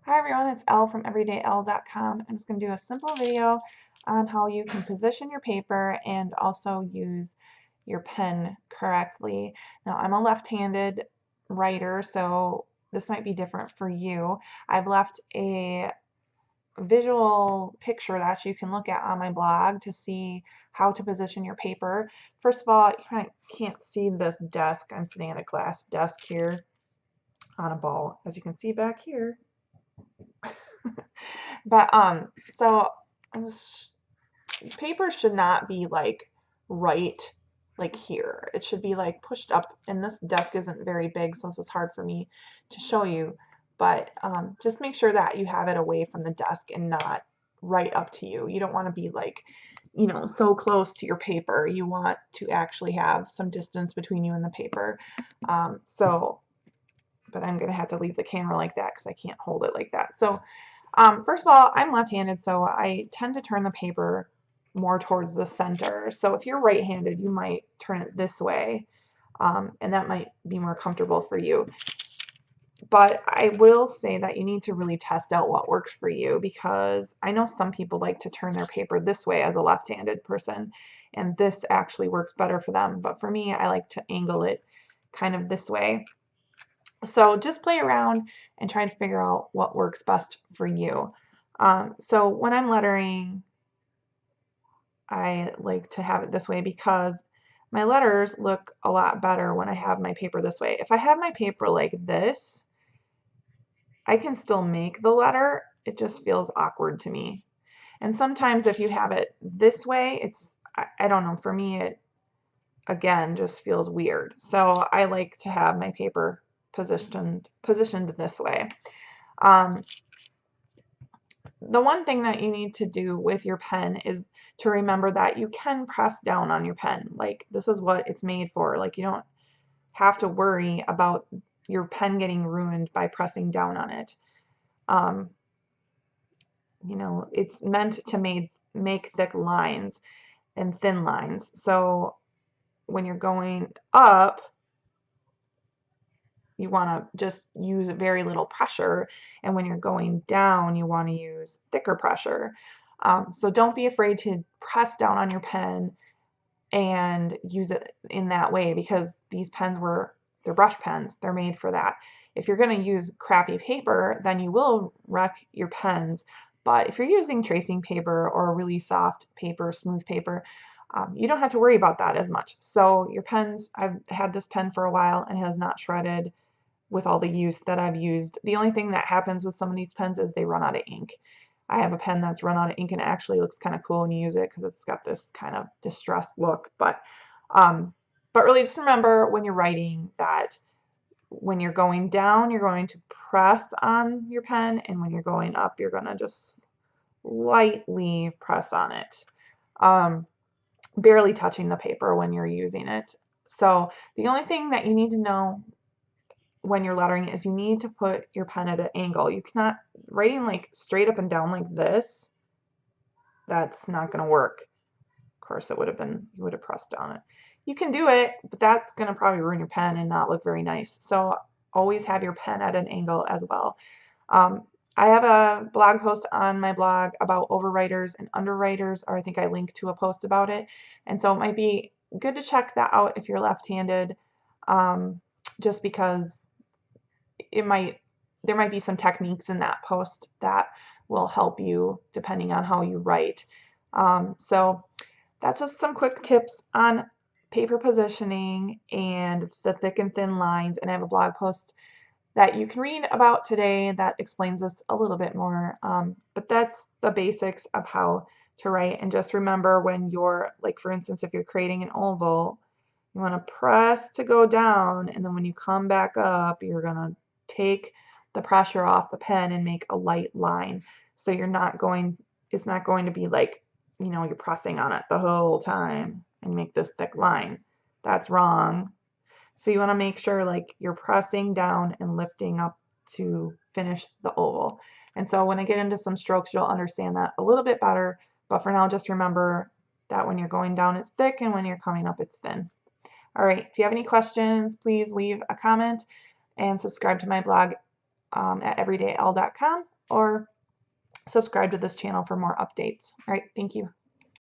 Hi everyone, it's Elle from everydayelle.com. I'm just going to do a simple video on how you can position your paper and also use your pen correctly. Now I'm a left-handed writer, so this might be different for you. I've left a visual picture that you can look at on my blog to see how to position your paper. First of all, you can't see this desk. I'm sitting at a glass desk here on a ball, as you can see back here. But so this paper should not be like right like here. It should be like pushed up, and this desk isn't very big, so this is hard for me to show you. But just make sure that you have it away from the desk and not right up to you. You don't want to be like, you know, so close to your paper. You want to actually have some distance between you and the paper. But I'm gonna have to leave the camera like that because I can't hold it like that. So first of all, I'm left-handed, so I tend to turn the paper more towards the center. So if you're right-handed, you might turn it this way, and that might be more comfortable for you. But I will say that you need to really test out what works for you, because I know some people like to turn their paper this way as a left-handed person, and this actually works better for them. But for me, I like to angle it kind of this way. So just play around and try to figure out what works best for you. So when I'm lettering, I like to have it this way because my letters look a lot better when I have my paper this way. If I have my paper like this, I can still make the letter. It just feels awkward to me. And sometimes if you have it this way, I don't know, for me it again just feels weird. So I like to have my paper positioned this way. The one thing that you need to do with your pen is to remember that you can press down on your pen. Like, this is what it's made for. Like, you don't have to worry about your pen getting ruined by pressing down on it. You know, it's meant to make thick lines and thin lines. So when you're going up, you want to just use very little pressure, and when you're going down, you want to use thicker pressure. So don't be afraid to press down on your pen and use it in that way, because these pens they're brush pens. They're made for that. If you're going to use crappy paper, then you will wreck your pens. But if you're using tracing paper or really soft paper, smooth paper, you don't have to worry about that as much. So your pens, I've had this pen for a while and it has not shredded with all the use that I've used. The only thing that happens with some of these pens is they run out of ink. I have a pen that's run out of ink and it actually looks kind of cool when you use it because it's got this kind of distressed look. But really just remember when you're writing that when you're going down, you're going to press on your pen, and when you're going up, you're going to just lightly press on it, barely touching the paper when you're using it. So the only thing that you need to know when you're lettering is you need to put your pen at an angle. You cannot, writing like straight up and down like this, that's not going to work. Of course, it would have been, you would have pressed down it. You can do it, but that's going to probably ruin your pen and not look very nice. So always have your pen at an angle as well. I have a blog post on my blog about overwriters and underwriters, or I think I linked to a post about it. And so it might be good to check that out if you're left-handed, just because there might be some techniques in that post that will help you depending on how you write. So that's just some quick tips on paper positioning and the thick and thin lines. And I have a blog post that you can read about today that explains this a little bit more. But that's the basics of how to write. And just remember, when you're, like, for instance, if you're creating an oval, you want to press to go down, and then when you come back up, you're going to take the pressure off the pen and make a light line. So it's not going to be like, you know, you're pressing on it the whole time and make this thick line. That's wrong. So you want to make sure like you're pressing down and lifting up to finish the oval. And so when I get into some strokes, you'll understand that a little bit better. But for now, just remember that when you're going down, it's thick, and when you're coming up, it's thin. All right, if you have any questions, please leave a comment and subscribe to my blog at everydayelle.com. or subscribe to this channel for more updates. All right, thank you.